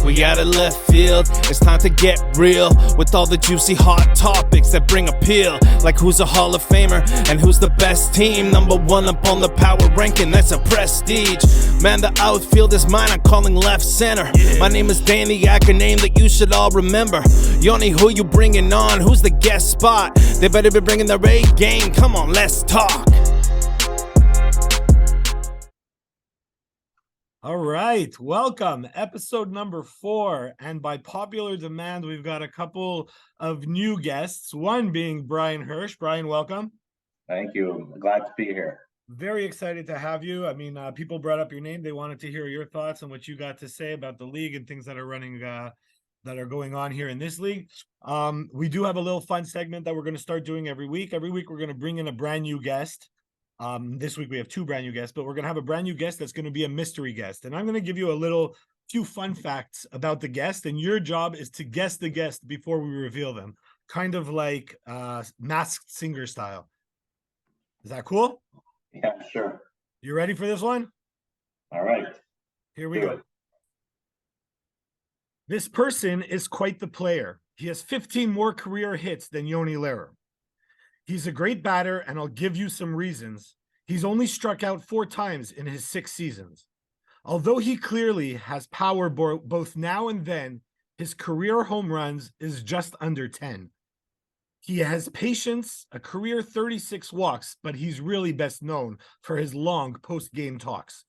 We out of left field, it's time to get real with all the juicy hot topics that bring appeal. Like who's a Hall of Famer and who's the best team. Number one up on the power ranking, that's a prestige. Man, the outfield is mine, I'm calling left center. My name is Daniac, a name that you should all remember. Yoni, who you bringing on? Who's the guest spot? They better be bringing their A game. Come on, let's talk. All right, welcome. Episode number 4. And by popular demand, we've got a couple of new guests, one being Brian Hirsch. Brian, welcome. Thank you. I'm glad to be here. Very excited to have you. I mean, people brought up your name. They wanted to hear your thoughts on what you got to say about the league and things that are running, that are going on here in this league. We do have a little fun segment that we're going to start doing every week. Every week, we're going to bring in a brand new guest. This week we have 2 brand new guests, but we're going to have a brand new guest that's going to be a mystery guest. And I'm going to give you a few fun facts about the guest. And your job is to guess the guest before we reveal them. Kind of like Masked Singer style. Is that cool? Yeah, sure. You ready for this one? All right. Here we go. This person is quite the player. He has 15 more career hits than Yoni Lehrer. He's a great batter, and I'll give you some reasons. He's only struck out 4 times in his 6 seasons. Although he clearly has power both now and then, his career home runs is just under 10. He has patience, a career 36 walks, but he's really best known for his long post-game talks.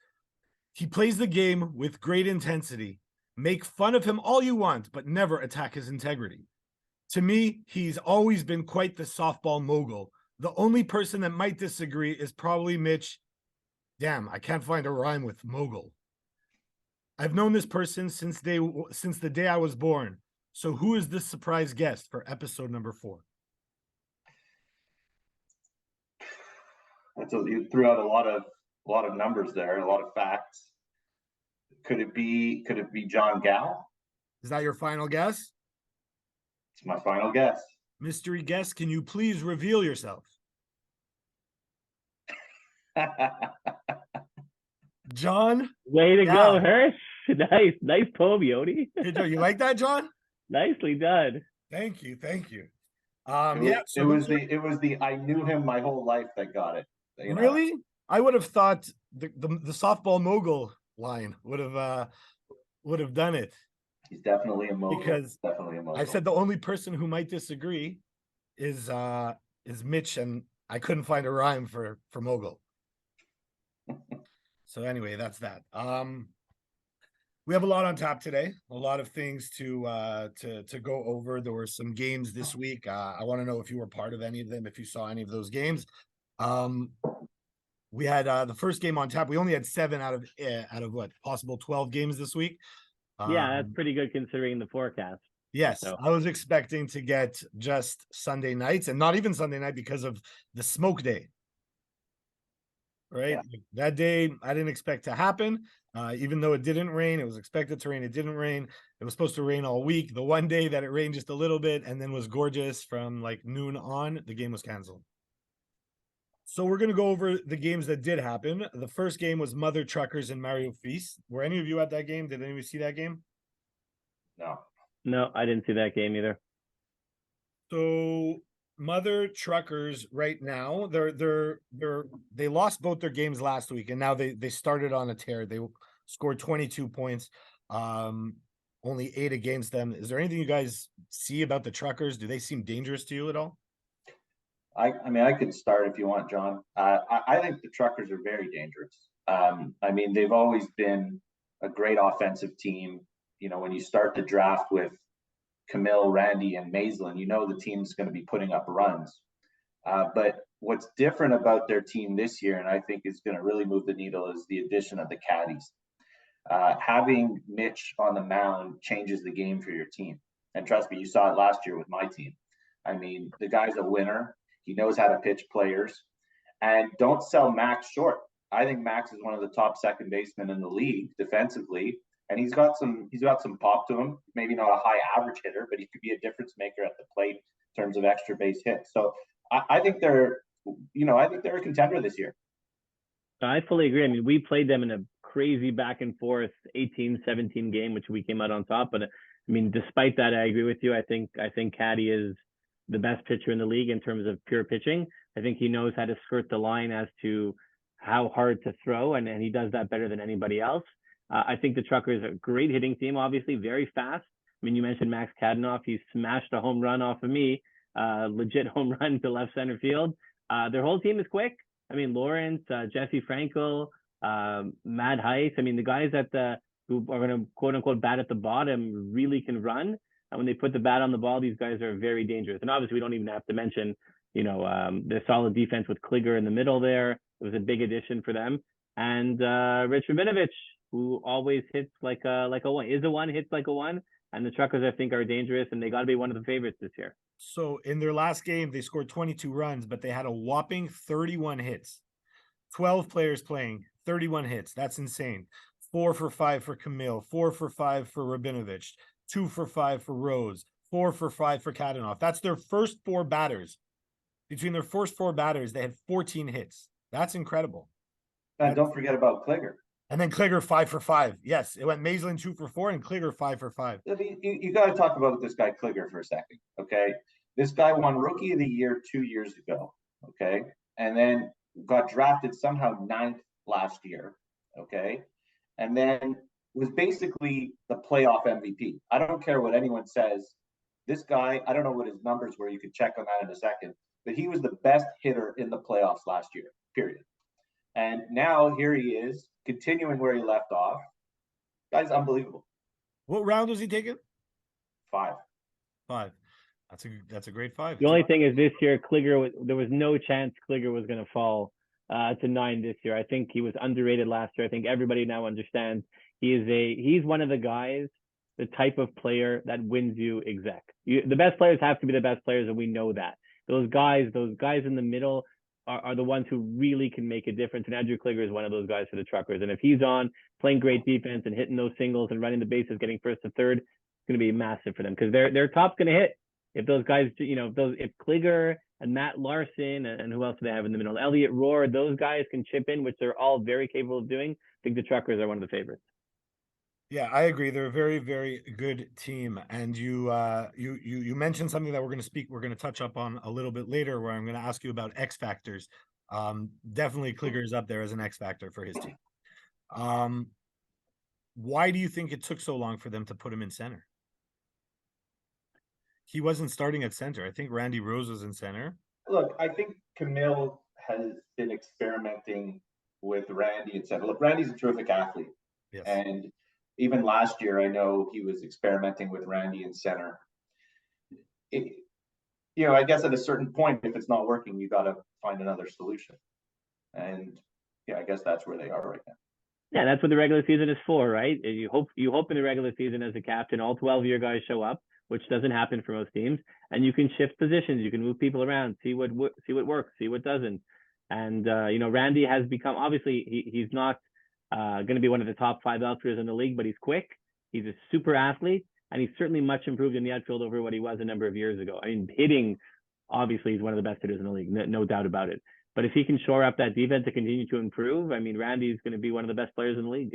He plays the game with great intensity. Make fun of him all you want, but never attack his integrity. To me, he's always been quite the softball mogul. The only person that might disagree is probably Mitch. Damn, I can't find a rhyme with mogul. I've known this person since the day I was born. So who is this surprise guest for episode number 4? You threw out a lot of numbers there, a lot of facts. Could it be John Gal? Is that your final guess? It's my final guess. Mystery guest, can you please reveal yourself? John? Way to go, Hirsch. Nice poem, Yoni. You like that, John? Nicely done. Thank you. It was the I knew him my whole life that got it. Really? I would have thought the softball mogul line would have done it. He's definitely a mogul. Because I said the only person who might disagree is Mitch, and I couldn't find a rhyme for mogul. So anyway, that's that. We have a lot on tap today. A lot of things to go over. There were some games this week. I want to know if you were part of any of them, if you saw any of those games. We had the first game on tap. We only had 7 out of what, possible 12 games this week. Yeah, that's pretty good considering the forecast. Yes, so I was expecting to get just Sunday nights, and not even Sunday night because of the smoke day. Right? Yeah. That day I didn't expect to happen. Even though it didn't rain, it was expected to rain. It didn't rain. It was supposed to rain all week. The one day that it rained just a little bit and then was gorgeous from like noon on, the game was canceled. So we're going to go over the games that did happen. The first game was Mother Truckers and Mario Feast. Were any of you at that game? Did anyone see that game? No, I didn't see that game either. So Mother Truckers right now, they lost both their games last week, and now they started on a tear. They scored 22 points, only 8 against them. Is there anything you guys see about the Truckers? Do they seem dangerous to you at all? I mean, I could start if you want, John. I think the Truckers are very dangerous. I mean, they've always been a great offensive team. You know, when you start the draft with Camille, Randy, and Maislin, you know the team's going to be putting up runs. But what's different about their team this year, and I think is going to really move the needle, is the addition of the caddies. Having Mitch on the mound changes the game for your team. And trust me, you saw it last year with my team. I mean, the guy's a winner. He knows how to pitch players. And don't sell Max short. I think Max is one of the top second basemen in the league defensively. And he's got some pop to him. Maybe not a high average hitter, but he could be a difference maker at the plate in terms of extra base hits. So I think they're a contender this year. I fully agree. I mean, we played them in a crazy back and forth 18-17 game, which we came out on top. But I mean, despite that, I agree with you. I think Caddy is the best pitcher in the league in terms of pure pitching. I think he knows how to skirt the line as to how hard to throw, and he does that better than anybody else. I think the Truckers are a great hitting team, obviously, very fast. I mean, you mentioned Max Kadenoff. He smashed a home run off of me, legit home run to left center field. Their whole team is quick. I mean, Lawrence, Jesse Frankel, Matt Heiss. I mean, the guys who are going to quote unquote bat at the bottom really can run. And when they put the bat on the ball, these guys are very dangerous. And obviously, we don't even have to mention, the solid defense with Kliger in the middle there. It was a big addition for them. And Rich Rabinovich, who always hits like a one, hits like a one. And the Truckers, I think, are dangerous, and they got to be one of the favorites this year. So in their last game, they scored 22 runs, but they had a whopping 31 hits. 12 players playing, 31 hits. That's insane. 4 for 5 for Camille, 4 for 5 for Rabinovich, 2 for 5 for Rose, 4 for 5 for Kadenoff. That's their first 4 batters. Between their first 4 batters, they had 14 hits. That's incredible. And don't forget about Kliger. And then Kliger 5 for 5. Yes, it went Maislin 2 for 4 and Kliger 5 for 5. You got to talk about this guy Kliger for a second, okay? This guy won Rookie of the Year 2 years ago, okay? And then got drafted somehow 9th last year, okay? And then was basically the playoff MVP. I don't care what anyone says. This guy, I don't know what his numbers were. You could check on that in a second. But he was the best hitter in the playoffs last year, period. And now here he is, continuing where he left off. Guy's unbelievable. What round was he taking? 5. That's a great 5. The only thing is this year, there was no chance Kliger was going to fall to 9 this year. I think he was underrated last year. I think everybody now understands he's one of the guys, the type of player that wins you exec. The best players have to be the best players, and we know that. Those guys in the middle are the ones who really can make a difference. And Andrew Kliger is one of those guys for the Truckers. And if he's on playing great defense and hitting those singles and running the bases, getting first to third, it's going to be massive for them because their top's going to hit. If those guys, if Kliger and Matt Larson and who else do they have in the middle? Elliot Rohr, those guys can chip in, which they're all very capable of doing. I think the Truckers are one of the favorites. Yeah, I agree. They're a very, very good team. And you mentioned something that we're going to touch up on a little bit later, where I'm going to ask you about X factors. Definitely Kliger is up there as an X factor for his team. Why do you think it took so long for them to put him in center? He wasn't starting at center. I think Randy Rose was in center. Look, I think Camille has been experimenting with Randy in center. Look, Randy's a terrific athlete. Yes. And even last year, I know he was experimenting with Randy in center. I guess at a certain point, if it's not working, you got to find another solution. And I guess that's where they are right now. Yeah, that's what the regular season is for, right? You hope in the regular season as a captain, all 12 of your guys show up, which doesn't happen for most teams, and you can shift positions, you can move people around, see what works, see what doesn't. And Randy has become, obviously he's not going to be one of the top 5 outfielders in the league, but he's quick, he's a super athlete, and he's certainly much improved in the outfield over what he was a number of years ago. I mean, hitting, obviously he's one of the best hitters in the league, no doubt about it. But if he can shore up that defense to continue to improve, I mean, Randy's going to be one of the best players in the league.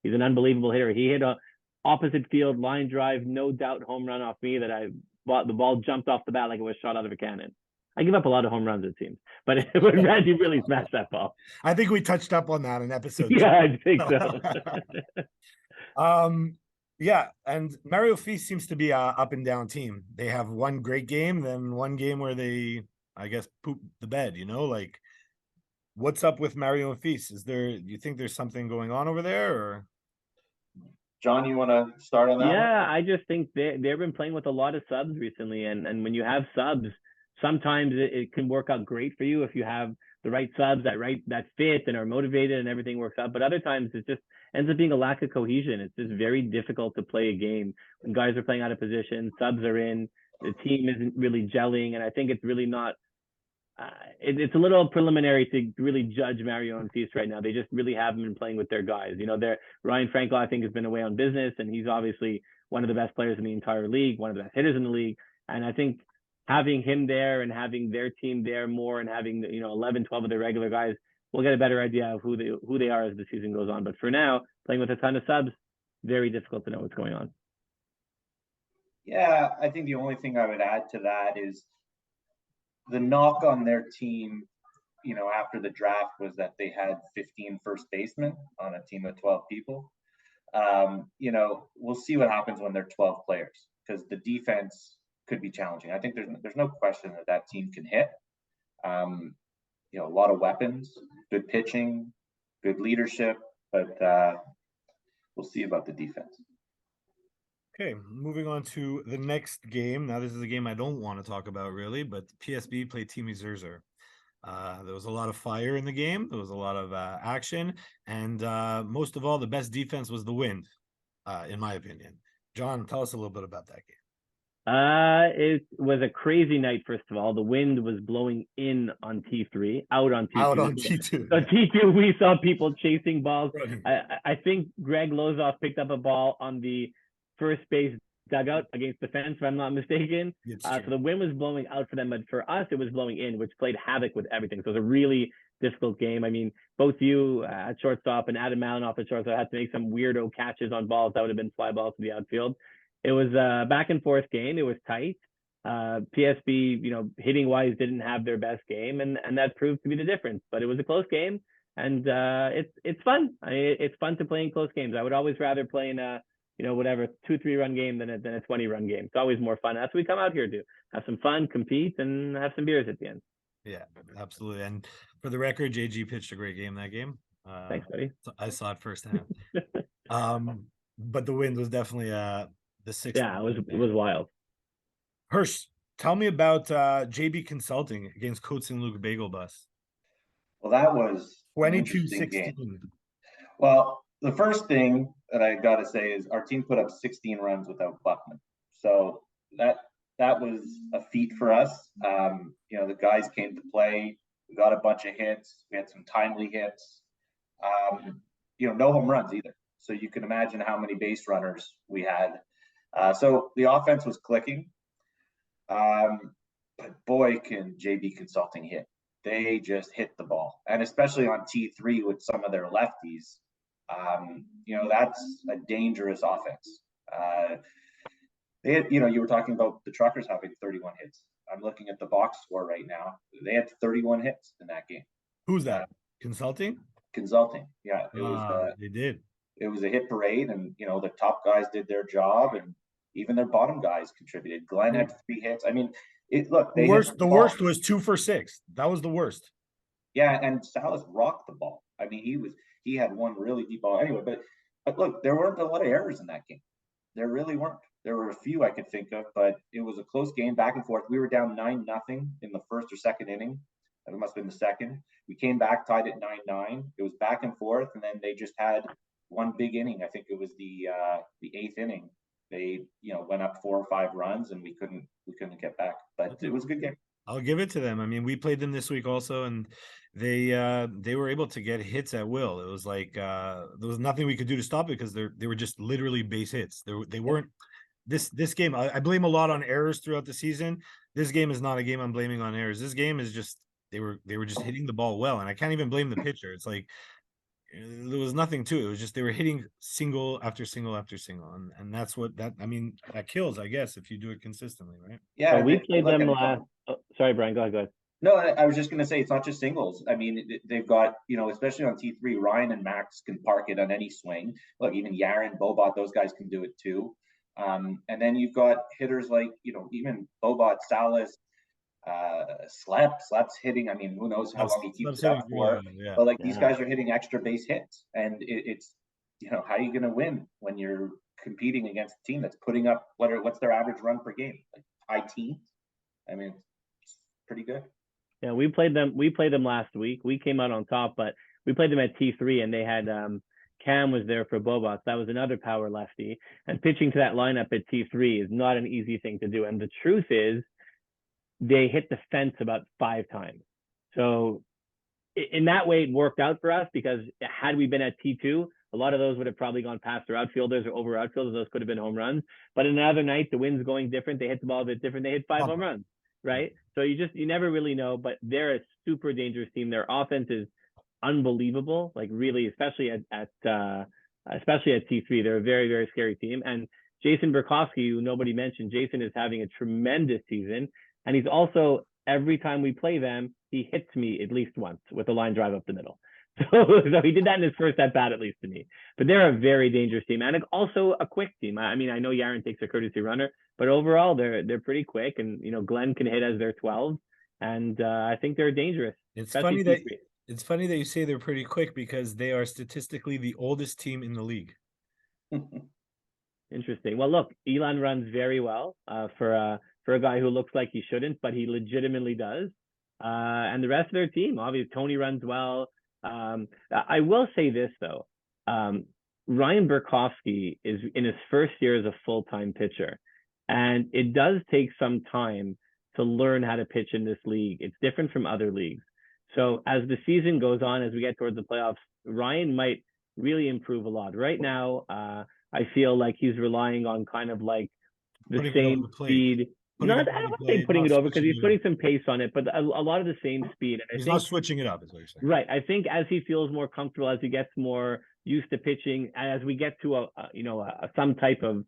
He's an unbelievable hitter. He hit a opposite field line drive, no doubt home run off me that the ball jumped off the bat like it was shot out of a cannon. I give up a lot of home runs, it seems, but when Randy really smashed that ball. I think we touched up on that in episode 2. Yeah, I think so. Yeah, and Mario Feast seems to be an up and down team. They have one great game, then one game where they, I guess, poop the bed. Like what's up with Mario and Feast? Do you think there's something going on over there, or? John, you want to start on that? Yeah, I just think they've been playing with a lot of subs recently, and when you have subs, sometimes it can work out great for you if you have the right subs that fit and are motivated and everything works out. But other times it just ends up being a lack of cohesion. It's just very difficult to play a game when guys are playing out of position, subs are in, the team isn't really gelling, and I think it's really not. It's a little preliminary to really judge Mario and Feast right now. They just really haven't been playing with their guys. Ryan Frankel, I think, has been away on business, and he's obviously one of the best players in the entire league, one of the best hitters in the league. And I think having him there and having their team there more and having 11, 12 of their regular guys we'll get a better idea of who they are as the season goes on. But for now, playing with a ton of subs, very difficult to know what's going on. Yeah, I think the only thing I would add to that is the knock on their team, after the draft was that they had 15 first basemen on a team of 12 people. We'll see what happens when they're 12 players, because the defense could be challenging. I think there's no question that team can hit. A lot of weapons, good pitching, good leadership, but we'll see about the defense. Okay, moving on to the next game. Now, this is a game I don't want to talk about really, but PSB played Team Zerzer. There was a lot of fire in the game. There was a lot of action, and most of all, the best defense was the wind, in my opinion. John, tell us a little bit about that game. It was a crazy night. First of all, the wind was blowing in on T3, out on T2. Out on T2. So T2, we saw people chasing balls. Right. I think Greg Lozoff picked up a ball on the first base dugout against the fence, if I'm not mistaken. So the wind was blowing out for them, but for us, it was blowing in, which played havoc with everything. So it was a really difficult game. I mean, both you at shortstop and Adam Malinoff at shortstop had to make some weirdo catches on balls that would have been fly balls to the outfield. It was a back and forth game. It was tight. PSB, hitting wise, didn't have their best game, and that proved to be the difference. But it was a close game, and it's fun. It's fun to play in close games. I would always rather play in a 2-3 run game than a 20 run game. It's always more fun. That's what we come out here to do. Have some fun, compete, and have some beers at the end. Yeah, absolutely. And for the record, JG pitched a great game that game. Thanks, buddy. I saw it firsthand. But the wind was definitely the sixth. Yeah, it was wild. Hirsch, tell me about JB Consulting against Coach Saint-Luc Bagel Bus. Well, that was 22-16. Well, the first thing that I got to say is our team put up 16 runs without Buckman. So that was a feat for us. The guys came to play. We got a bunch of hits. We had some timely hits. No home runs either. So you can imagine how many base runners we had. So the offense was clicking. But boy, can JB Consulting hit. They just hit the ball. And especially on T3 with some of their lefties, that's a dangerous offense. They had, you were talking about the Truckers having 31 hits. I'm looking at the box score right now. They had 31 hits in that game. Who's that? Consulting? Consulting. Yeah. It was, they did. It was a hit parade, and, the top guys did their job, and even their bottom guys contributed. Glenn had 3 hits. I mean, the worst was 2 for 6. That was the worst. Yeah. And Salas rocked the ball. I mean, he had one really deep ball anyway, but look, there weren't a lot of errors in that game. There really weren't. There were a few I could think of, but it was a close game, back and forth. We were down 9-0 in the first or second inning. It must have been the second. We came back, tied at 9-9. It was back and forth, and then they just had one big inning. I think it was the 8th inning. They went up 4 or 5 runs, and we couldn't get back. But it was a good game. I'll give it to them. I mean, we played them this week also, and they were able to get hits at will. It was like there was nothing we could do to stop it, because they were just literally base hits. They weren't. This game, I blame a lot on errors throughout the season. This game is not a game I'm blaming on errors. This game is just they were just hitting the ball well, and I can't even blame the pitcher. It's like there was nothing to it. It was just they were hitting single after single after single, and that's that kills, I guess, if you do it consistently, right? Yeah, so we played them last. Oh, sorry, Brian, go ahead. No, I was just going to say, it's not just singles. I mean, they've got, especially on T3, Ryan and Max can park it on any swing. Look, even Yaron, Bobot, those guys can do it too. And then you've got hitters like, even Bobot, Salas, Slep's hitting. I mean, who knows how long he keeps it up for. Yeah. But these guys are hitting extra base hits. And it's, how are you going to win when you're competing against a team that's putting up, what's their average run per game? Like high teens? I mean, it's pretty good. Yeah, we played them last week. We came out on top, but we played them at T3, and they had Cam was there for Bobot. That was another power lefty. And pitching to that lineup at T3 is not an easy thing to do. And the truth is, they hit the fence about 5 times. So in that way, it worked out for us, because had we been at T2, a lot of those would have probably gone past their outfielders or over outfielders. Those could have been home runs. But another night, the wind's going different. They hit the ball a bit different. They hit 5 home runs. Right. So you never really know, but they're a super dangerous team. Their offense is unbelievable. Like really, especially at T3, they're a very, very scary team. And Jason Burkowski, who nobody mentioned, Jason is having a tremendous season. And he's also, every time we play them, he hits me at least once with a line drive up the middle. So he did that in his first at bat, at least to me. But they're a very dangerous team and also a quick team. I mean, I know Yaron takes a courtesy runner, but overall they're pretty quick. And Glenn can hit as their 12, and I think they're dangerous. It's funny that you say they're pretty quick because they are statistically the oldest team in the league. Interesting. Well, look, Elon runs very well for a guy who looks like he shouldn't, but he legitimately does. And the rest of their team, obviously, Tony runs well. I will say this though, Ryan Burkowski is in his first year as a full-time pitcher, and it does take some time to learn how to pitch in this league. It's different from other leagues. So as the season goes on, as we get towards the playoffs, Ryan might really improve a lot. Right now, I feel like he's relying on kind of like the same speed. I don't want to say putting it over because he's putting some pace on it, but a lot of the same speed. And he's not switching it up, is what you're saying. Right. I think as he feels more comfortable, as he gets more used to pitching, and as we get to some type of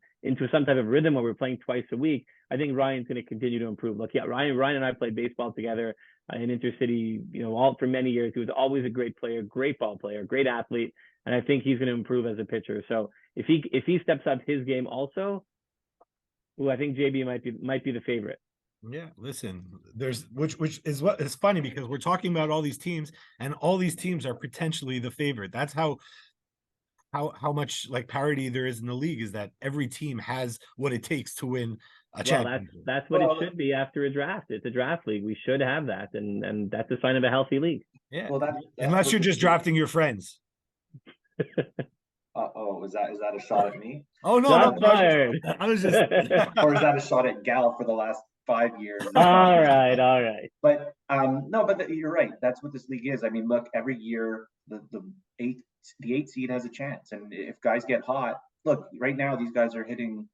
rhythm where we're playing twice a week, I think Ryan's going to continue to improve. Look, yeah, Ryan and I played baseball together in Intercity, all for many years. He was always a great player, great ball player, great athlete, and I think he's going to improve as a pitcher. So if he steps up his game also, I think JB might be the favorite. Yeah, listen, which is what is funny because we're talking about all these teams, and all these teams are potentially the favorite. That's how much like parity there is in the league, is that every team has what it takes to win a championship. That's what it should be after a draft. It's a draft league. We should have that, and that's a sign of a healthy league. Yeah, well, that's unless you're just drafting your friends. Is that a shot at me? Oh no, I was just or is that a shot at Gal for the last 5 years? All right. But you're right. That's what this league is. I mean, look, every year the eight seed has a chance, and if guys get hot, look, right now these guys are hitting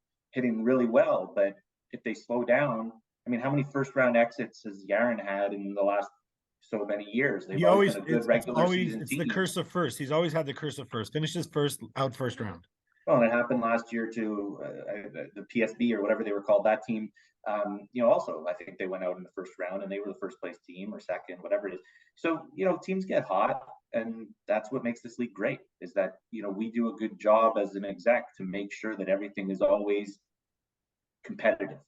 really well, but if they slow down, I mean, how many first round exits has Yaron had in the last so many years? He always it's the curse of first. He's always had the curse of first. Finishes first round. Well, and it happened last year to the PSB or whatever they were called. That team, also I think they went out in the first round and they were the first place team or second, whatever it is. So teams get hot, and that's what makes this league great. Is that we do a good job as an exec to make sure that everything is always competitive.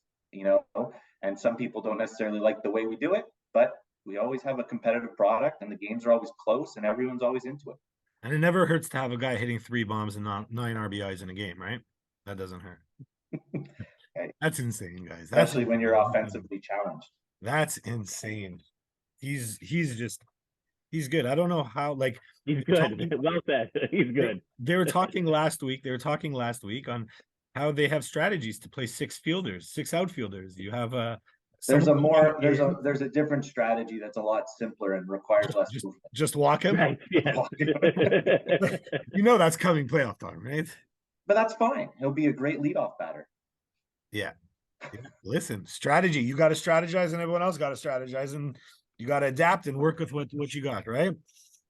And some people don't necessarily like the way we do it, but we always have a competitive product, and the games are always close, and everyone's always into it. And it never hurts to have a guy hitting 3 bombs and 9 RBIs in a game, right? That doesn't hurt. That's insane, guys. Especially when you're offensively challenged. That's insane. He's good. I don't know how, like, he's good. Well said. He's good. They were talking last week on how they have strategies to play 6 outfielders. You have there's a different strategy that's a lot simpler and requires less movement. Just walk him. Right, yeah. That's coming playoff time, right? But that's fine. He'll be a great leadoff batter. Yeah. Listen, strategy. You got to strategize, and everyone else got to strategize, and you got to adapt and work with what you got, right?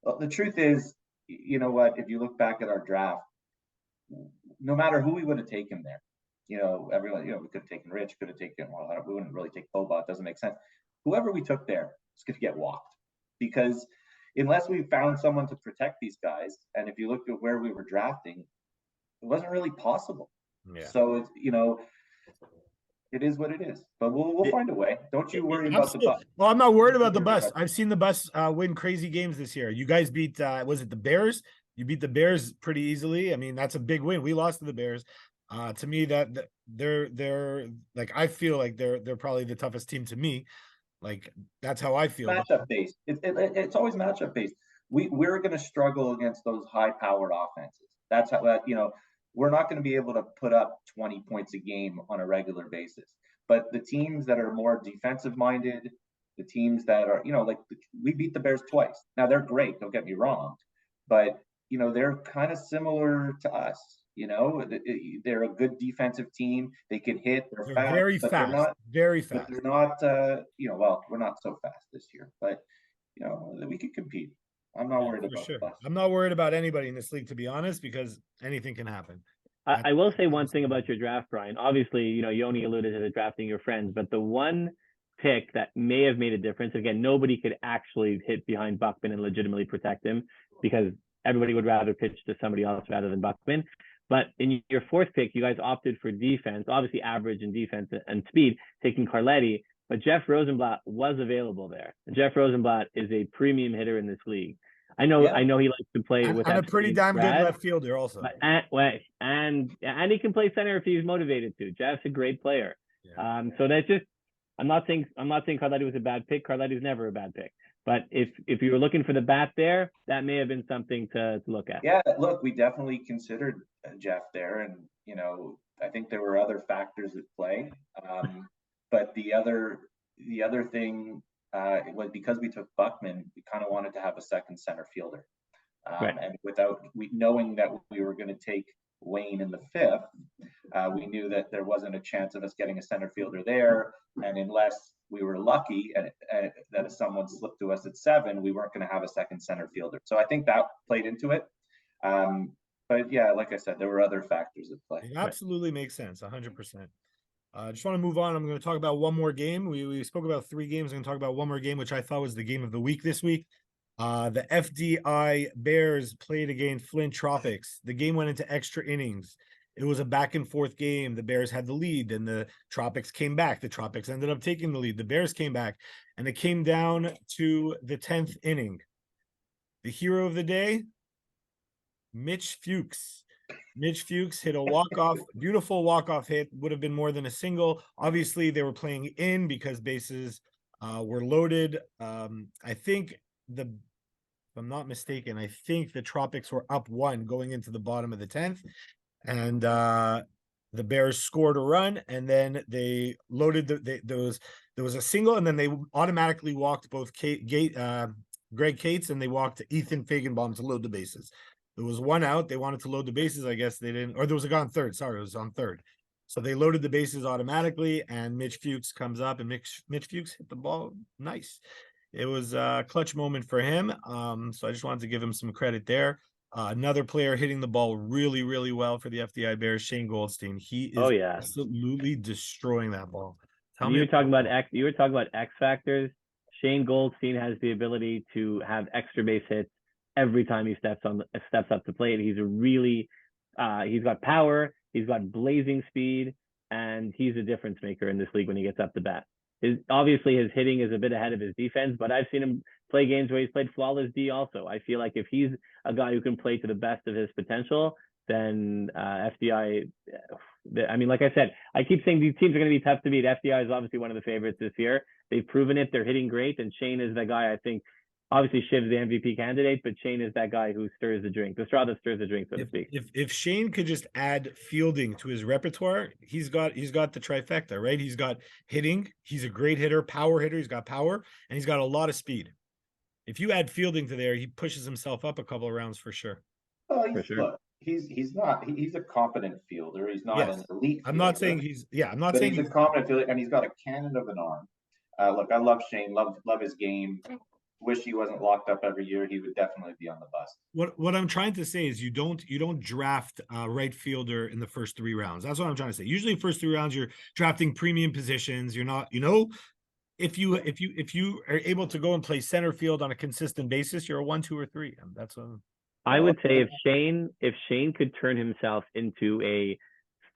Well, the truth is, you know what? If you look back at our draft, no matter who we would have taken there, everyone, we could have taken Rich, could have taken, we wouldn't really take Boba. It doesn't make sense. Whoever we took there is going to get walked, because unless we found someone to protect these guys, and if you look at where we were drafting, it wasn't really possible. Yeah. So it's, it is what it is, but we'll find a way. Don't you worry about the bus. Well, I'm not worried about the bus. I've seen the bus win crazy games this year. You guys beat, was it the Bears? You beat the Bears pretty easily. I mean, that's a big win. We lost to the Bears. To me, that they're like, I feel like they're probably the toughest team to me. Like, that's how I feel. Matchup based. It's always matchup based. We're going to struggle against those high-powered offenses. That's how we're not going to be able to put up 20 points a game on a regular basis. But the teams that are more defensive-minded, the teams that are, we beat the Bears twice. Now, they're great, don't get me wrong, but they're kind of similar to us. They're a good defensive team. They can hit. They're fast, very fast. Very fast. They're not, we're not so fast this year, but we could compete. I'm not Yeah, worried for about sure. the bus. I'm not worried about anybody in this league, to be honest, because anything can happen. I will say one thing about your draft, Brian. Obviously, Yoni alluded to the drafting your friends, but the one pick that may have made a difference, again, nobody could actually hit behind Buckman and legitimately protect him because everybody would rather pitch to somebody else rather than Buckman. But in your fourth pick, you guys opted for defense, obviously average in defense and speed, taking Carletti. But Jeff Rosenblatt was available there. And Jeff Rosenblatt is a premium hitter in this league. I know he likes to play with And a pretty damn good left fielder also. But, and he can play center if he's motivated to. Jeff's a great player. Yeah. So that's just I'm not saying Carletti was a bad pick. Carletti's never a bad pick. But if you were looking for the bat there, that may have been something to look at. Yeah, look, we definitely considered Jeff there, and I think there were other factors at play. But the other thing was because we took Buckman, we kind of wanted to have a second center fielder. Right. And knowing that we were going to take Wayne in the fifth, we knew that there wasn't a chance of us getting a center fielder there. And unless we were lucky that if someone slipped to us at 7, we weren't going to have a second center fielder. So I think that played into it. But yeah, like I said, there were other factors at play. It absolutely makes sense, 100%. I just want to move on. I'm going to talk about one more game. We spoke about 3 games. I'm going to talk about one more game, which I thought was the game of the week this week. The FDI Bears played against Flint Tropics. The game went into extra innings. It was a back and forth game. The Bears had the lead, and the Tropics came back. The Tropics ended up taking the lead. The Bears came back, and it came down to the 10th inning. The hero of the day, Mitch Fuchs. Mitch Fuchs hit a walk-off, beautiful walk-off hit, would have been more than a single. Obviously, they were playing in because bases were loaded. I think if I'm not mistaken, I think the Tropics were up 1 going into the bottom of the 10th. And the Bears scored a run, and then they loaded there was a single, and then they automatically walked both Greg Cates and they walked Ethan Fagenbaum to load the bases. There was 1 out. They wanted to load the bases. I guess they didn't, or there was a guy on third. Sorry, it was on third. So they loaded the bases automatically, and Mitch Fuchs comes up, and Mitch Fuchs hit the ball nice. It was a clutch moment for him. So I just wanted to give him some credit there. Another player hitting the ball really, really well for the FDI Bears, Shane Goldstein. He is absolutely destroying that ball. You were talking about X factors. Shane Goldstein has the ability to have extra base hits every time he steps up to plate. He's he's got power, he's got blazing speed, and he's a difference maker in this league when he gets up to bat. Obviously his hitting is a bit ahead of his defense, but I've seen him play games where he's played flawless D also. I feel like if he's a guy who can play to the best of his potential, then FDI, I mean, like I said, I keep saying these teams are going to be tough to beat. FDI is obviously one of the favorites this year. They've proven it. They're hitting great, and Shane is the guy I think. Obviously, Shiv's the MVP candidate, but Shane is that guy who stirs the drink, the straw that stirs the drink, so to speak. If Shane could just add fielding to his repertoire, he's got the trifecta, right? He's got hitting, he's a great hitter, power hitter, he's got power, and he's got a lot of speed. If you add fielding to there, he pushes himself up a couple of rounds for sure. Oh, look, he's a competent fielder. He's not an elite fielder. I'm not saying he's a competent fielder, and he's got a cannon of an arm. Look, I love Shane, love his game. Wish he wasn't locked up every year. He would definitely be on the bus. What I'm trying to say is you don't draft a right fielder in the first 3 rounds. That's what I'm trying to say. Usually first 3 rounds you're drafting premium positions. You're not, if you are able to go and play center field on a consistent basis, you're a 1, 2, or 3. And that's what I would say if Shane could turn himself into a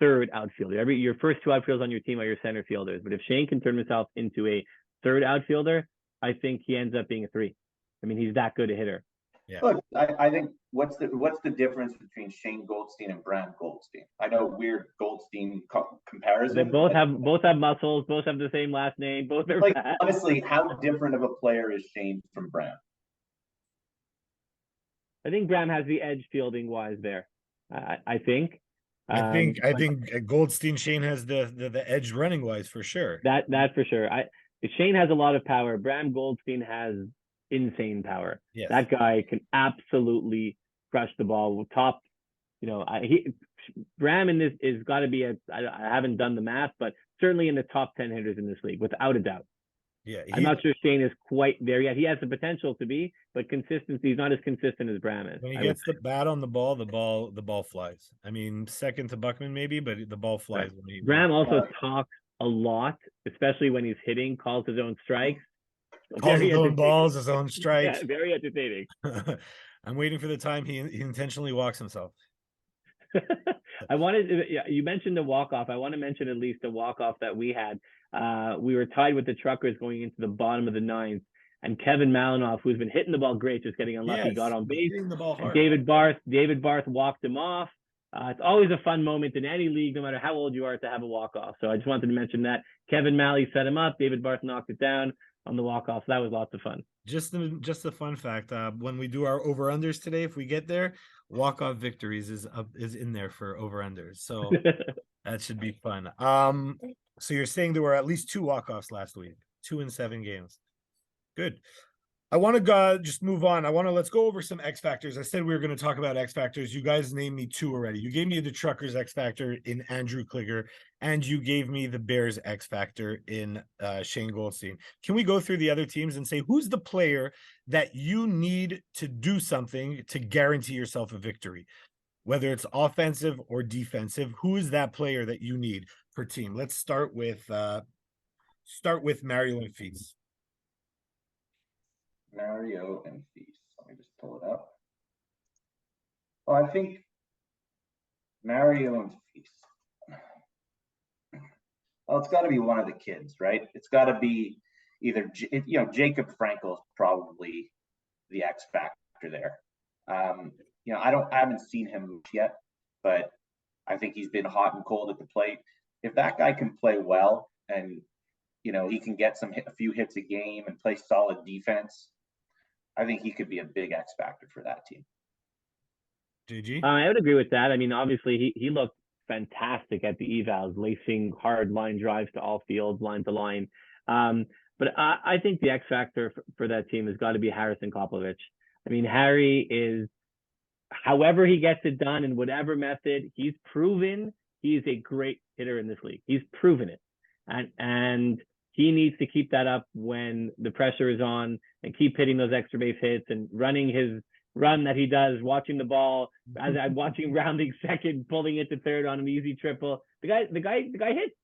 third outfielder. Your first 2 outfielders on your team are your center fielders, but if Shane can turn himself into a third outfielder, I think he ends up being a 3. I mean, he's that good a hitter. Yeah. Look, I think what's the difference between Shane Goldstein and Bram Goldstein? I know weird Goldstein comparison. They both have muscles, both have the same last name, both are fat. Honestly, how different of a player is Shane from Bram? I think Bram has the edge fielding wise there. I think. I think Goldstein Shane has the edge running wise for sure. That for sure. Shane has a lot of power. Bram Goldstein has insane power. Yes. That guy can absolutely crush the ball. Top, Bram in this is got to be I haven't done the math, but certainly in the top 10 hitters in this league, without a doubt. Yeah, I'm not sure Shane is quite there yet. He has the potential to be, but consistency, he's not as consistent as Bram is. when he gets the bat on the ball flies. I mean, second to Buckman maybe, but the ball flies. Right. Bram also talks a lot, especially when he's hitting, calls his own strikes. Calls his own balls, his own strikes. Yeah, very entertaining. I'm waiting for the time he intentionally walks himself. I wanted, you mentioned the walk-off. I want to mention at least a walk-off that we had. We were tied with the Truckers going into the bottom of the ninth, and Kevin Malinoff, who's been hitting the ball great, just getting unlucky, got on base. Hitting the ball hard. David Barth walked him off. It's always a fun moment in any league, no matter how old you are, to have a walk-off. So I just wanted to mention that. Kevin Malley set him up. David Barth knocked it down on the walk-off. So that was lots of fun. Just a fun fact. When we do our over-unders today, if we get there, walk-off victories is in there for over-unders. So that should be fun. So you're saying there were at least 2 walk-offs last week, 2 in 7 games. Good. I want to just move on. Let's go over some X factors. I said we were going to talk about X factors. You guys named me 2 already. You gave me the Truckers X factor in Andrew Kliger, and you gave me the Bears X factor in Shane Goldstein. Can we go through the other teams and say who's the player that you need to do something to guarantee yourself a victory, whether it's offensive or defensive? Who is that player that you need per team? Let's start with Mario and Feast. Mario and Feast. Let me just pull it up. Well, I think Mario and Feast. Well, it's got to be one of the kids, right? It's got to be either, Jacob Frankel is probably the X factor there. I haven't seen him yet, but I think he's been hot and cold at the plate. If that guy can play well and, he can get a few hits a game and play solid defense, I think he could be a big X factor for that team. JG? I would agree with that. I mean, obviously, he looked fantastic at the evals, lacing hard line drives to all fields, line to line. But I think the X factor for that team has got to be Harrison Koplovich. I mean, Harry is, however he gets it done in whatever method, he's proven he's a great hitter in this league. He's proven it. And he needs to keep that up when the pressure is on and keep hitting those extra base hits and running his run that he does, watching the ball, as I'm watching rounding second, pulling it to third on an easy triple. The guy hits.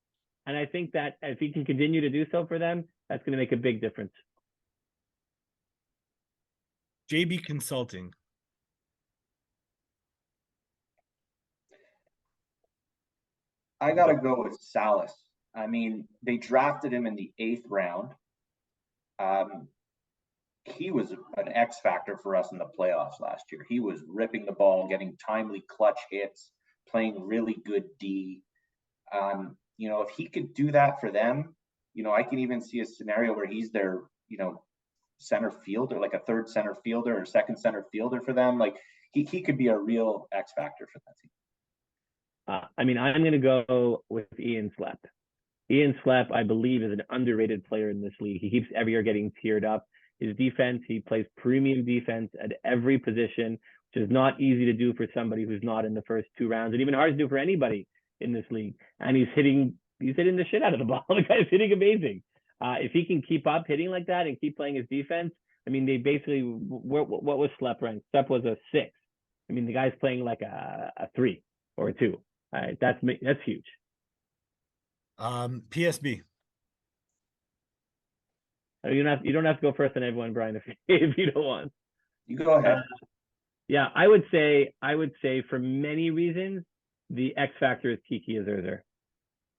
And I think that if he can continue to do so for them, that's going to make a big difference. JB Consulting. I got to go with Salas. I mean, they drafted him in the 8th round. He was an X factor for us in the playoffs last year. He was ripping the ball, getting timely clutch hits, playing really good D. If he could do that for them, I can even see a scenario where he's their, center fielder, like a third center fielder or second center fielder for them. Like he could be a real X factor for that team. I'm going to go with Ian Slepp. Ian Slepp, I believe, is an underrated player in this league. He keeps every year getting tiered up. His defense, he plays premium defense at every position, which is not easy to do for somebody who's not in the first 2 rounds, and even hard to do for anybody in this league. And he's hitting the shit out of the ball. The guy's hitting amazing. If he can keep up hitting like that and keep playing his defense, I mean, they basically, what was Slepp ranked? Slepp was a 6. I mean, the guy's playing like a 3 or a 2. That's huge. PSB. You don't have to go first on everyone, Brian, if you don't want. You go ahead. Yeah, I would say for many reasons, the X factor is Kiki Azurzer.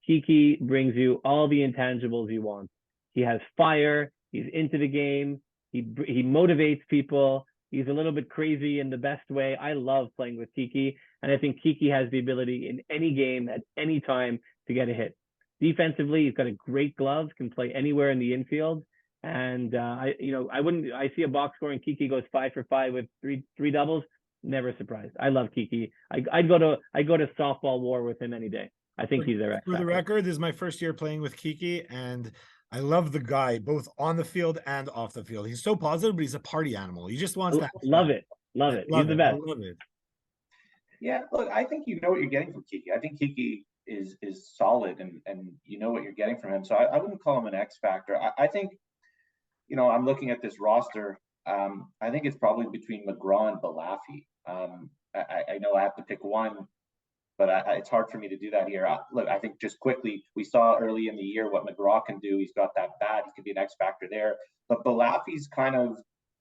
Kiki brings you all the intangibles you want. He has fire. He's into the game. He motivates people. He's a little bit crazy in the best way. I love playing with Kiki, and I think Kiki has the ability in any game at any time to get a hit. Defensively, he's got a great glove, can play anywhere in the infield. And I see a box score and Kiki goes 5 for 5 with three doubles. Never surprised. I love Kiki. I'd go to softball war with him any day. I think he's there. For the record, this is my first year playing with Kiki, and I love the guy both on the field and off the field. He's so positive, but he's a party animal. He just wants to love it. He's the best. Love it. Yeah, look, I think you know what you're getting from Kiki. I think Kiki is solid and you know what you're getting from him. So I wouldn't call him an X factor. I think I'm looking at this roster. I think it's probably between McGraw and Balafi. I know I have to pick one, but it's hard for me to do that here. Look, I think just quickly, we saw early in the year what McGraw can do. He's got that bat. He could be an X factor there. But Balafi's kind of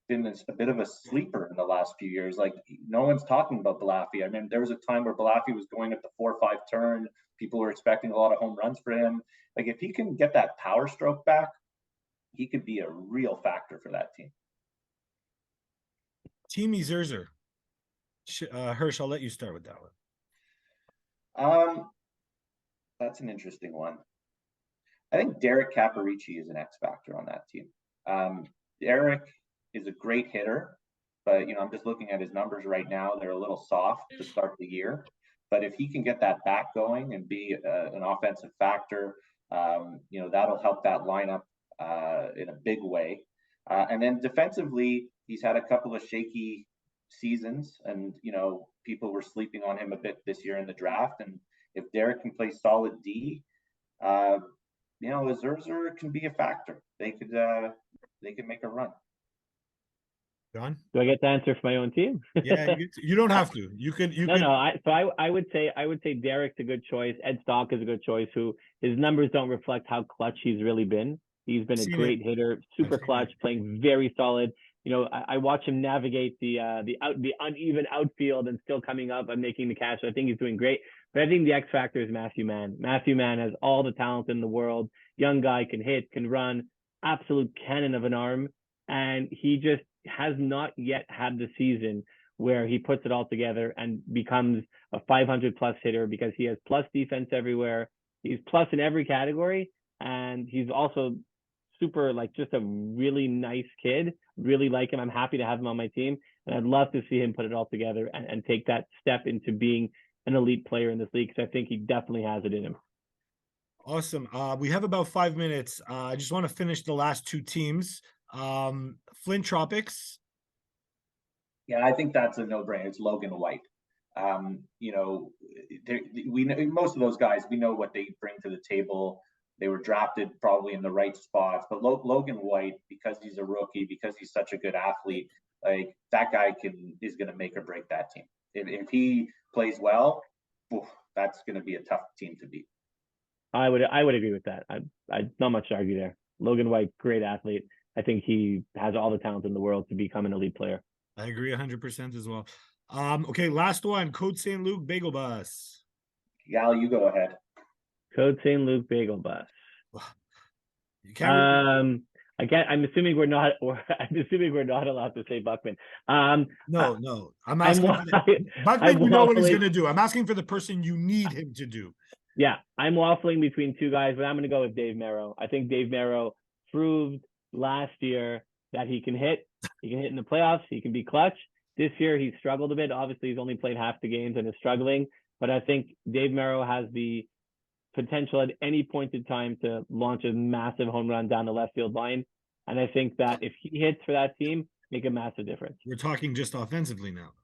been a bit of a sleeper in the last few years. Like, no one's talking about Balafi. I mean, there was a time where Balafi was going at the 4-5 turn. People were expecting a lot of home runs for him. Like, if he can get that power stroke back, he could be a real factor for that team. Timmy Zerzer. Hirsch, I'll let you start with that one. That's an interesting one. I think Derek Caparici is an X factor on that team. Derek is a great hitter, but I'm just looking at his numbers right now. They're a little soft to start the year. But if he can get that back going and be an offensive factor, that'll help that lineup in a big way. And then defensively, he's had a couple of shaky seasons, and people were sleeping on him a bit this year in the draft. And if Derek can play solid D, Zerzer can be a factor. They could make a run. John, do I get to answer for my own team? Yeah, you don't have to. You can. I would say Derek's a good choice. Ed Stock is a good choice. Who his numbers don't reflect how clutch he's really been. He's been a great hitter, super clutch, playing very solid. I watch him navigate the uneven outfield and still coming up and making the catch. So I think he's doing great. But I think the X factor is Matthew Mann. Matthew Mann has all the talent in the world. Young guy, can hit, can run, absolute cannon of an arm, and he just has not yet had the season where he puts it all together and becomes a 500 plus hitter, because he has plus defense everywhere. He's plus in every category, and he's also super, just a really nice kid. Really like him. I'm happy to have him on my team, and I'd love to see him put it all together and take that step into being an elite player in this league, because I think he definitely has it in him. Awesome. We have about 5 minutes. I just want to finish the last two teams. Flint Tropics. Yeah, I think that's a no-brainer. It's Logan White. We know most of those guys. We know what they bring to the table. They were drafted probably in the right spots, but Logan White, because he's a rookie, because he's such a good athlete, like, that guy is going to make or break that team. If he plays well, that's going to be a tough team to beat. I would agree with that. I not much to argue there. Logan White, great athlete. I think he has all the talent in the world to become an elite player. I agree 100% as well. Okay, last one. Code Saint-Luc Bagel Bus. Gal, you go ahead. Code Saint-Luc Bagel Bus. You can't. I'm assuming we're not allowed to say Buckman. No. I'm asking. Buckman, you know what he's going to do. I'm asking for the person you need him to do. Yeah, I'm waffling between two guys, but I'm going to go with Dave Merrow. I think Dave Merrow proved last year that he can hit. He can hit in the playoffs. He can be clutch. This year, he's struggled a bit. Obviously, he's only played half the games and is struggling. But I think Dave Merrow has the potential at any point in time to launch a massive home run down the left field line. And I think that if he hits for that team, make a massive difference. We're talking just offensively now.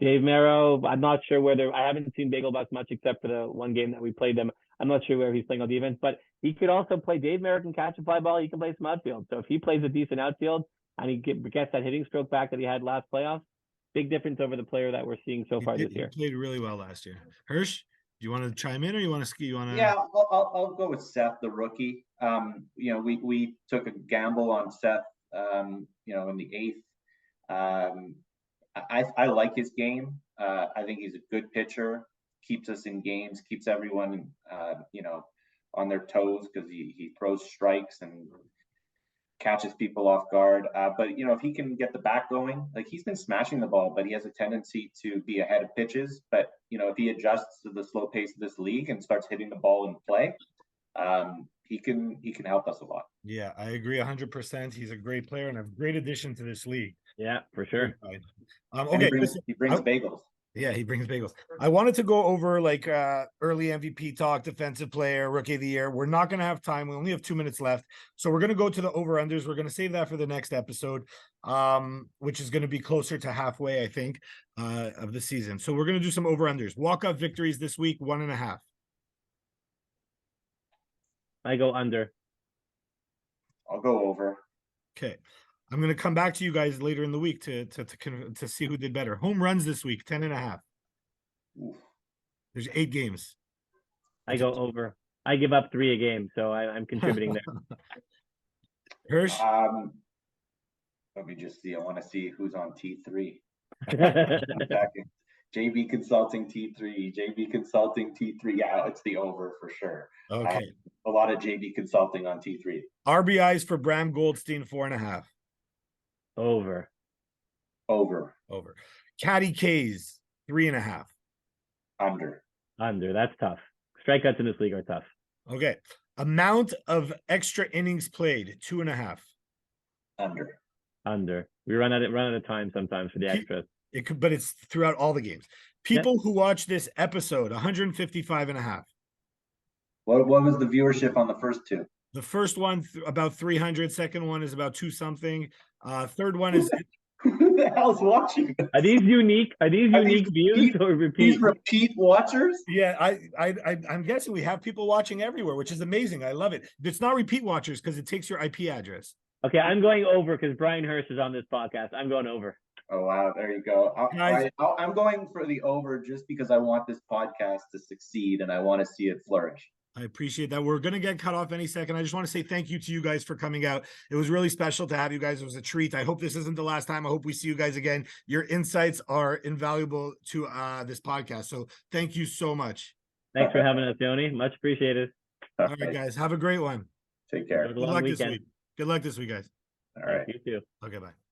Dave Merrow, I'm not sure whether, I haven't seen Bagel Bus much except for the one game that we played them. I'm not sure where he's playing on defense, but he could also play. Dave Merrow can catch a fly ball. He can play some outfield. So if he plays a decent outfield and he gets that hitting stroke back that he had last playoffs, big difference over the player that we're seeing so far this year. He played really well last year. Hirsch, do you want to chime in, or you want to ski? Yeah, I'll go with Seth, the rookie. We took a gamble on Seth, in the 8th. I like his game. I think he's a good pitcher, keeps us in games, keeps everyone, on their toes, because he throws strikes and catches people off guard. But if he can get the bat going, like, he's been smashing the ball, but he has a tendency to be ahead of pitches. But if he adjusts to the slow pace of this league and starts hitting the ball in play, he can help us a lot. Yeah, I agree 100%. He's a great player and a great addition to this league. Yeah, for sure. Okay, he brings bagels. Yeah, he brings bagels. I wanted to go over early MVP talk, defensive player, rookie of the year. We're not going to have time. We only have 2 minutes left. So we're going to go to the over-unders. We're going to save that for the next episode, which is going to be closer to halfway, I think, of the season. So we're going to do some over-unders. Walk-off victories this week, 1.5. I go under. I'll go over. Okay. I'm going to come back to you guys later in the week to see who did better. Home runs this week, 10.5. Oof. There's 8 games. I go over. I give up 3 a game, so I'm contributing Hirsch, Let me just see. I want to see who's on T3. there. JB Consulting T3, JB Consulting T3. Yeah, it's the over for sure. okay. A lot of JB Consulting on T3. RBIs for Bram Goldstein, 4.5. Over. Over. Caddy K's, 3.5. Under. Under. That's tough. Strikeouts in this league are tough. Okay. Amount of extra innings played, 2.5. Under. We run out of time sometimes for the extras. It could, but it's throughout all the games. People who watch this episode, 155.5. What was the viewership on the first 2? The first one about 300. Second one is about 2 something. Third one is Who the hell's watching this? Are these unique? Are these unique views or repeat? These repeat watchers? yeah. I'm guessing we have people watching everywhere, which is amazing. I love it. It's not repeat watchers because it takes your IP address. Okay, I'm going over because Brian Hirsch is on this podcast. I'm going over. Oh wow, there you go. Guys- I'm going for the over just because I want this podcast to succeed and I want to see it flourish. I appreciate that. We're going to get cut off any second. I just want to say thank you to you guys for coming out. It was really special to have you guys. It was a treat. I hope this isn't the last time. I hope we see you guys again. Your insights are invaluable to this podcast. So thank you so much. Thanks for having us, Yoni. Much appreciated. All right, guys. Have a great one. Take care. Have a Good long luck weekend. this week. Good luck this week, guys. All right. You too. Okay, bye.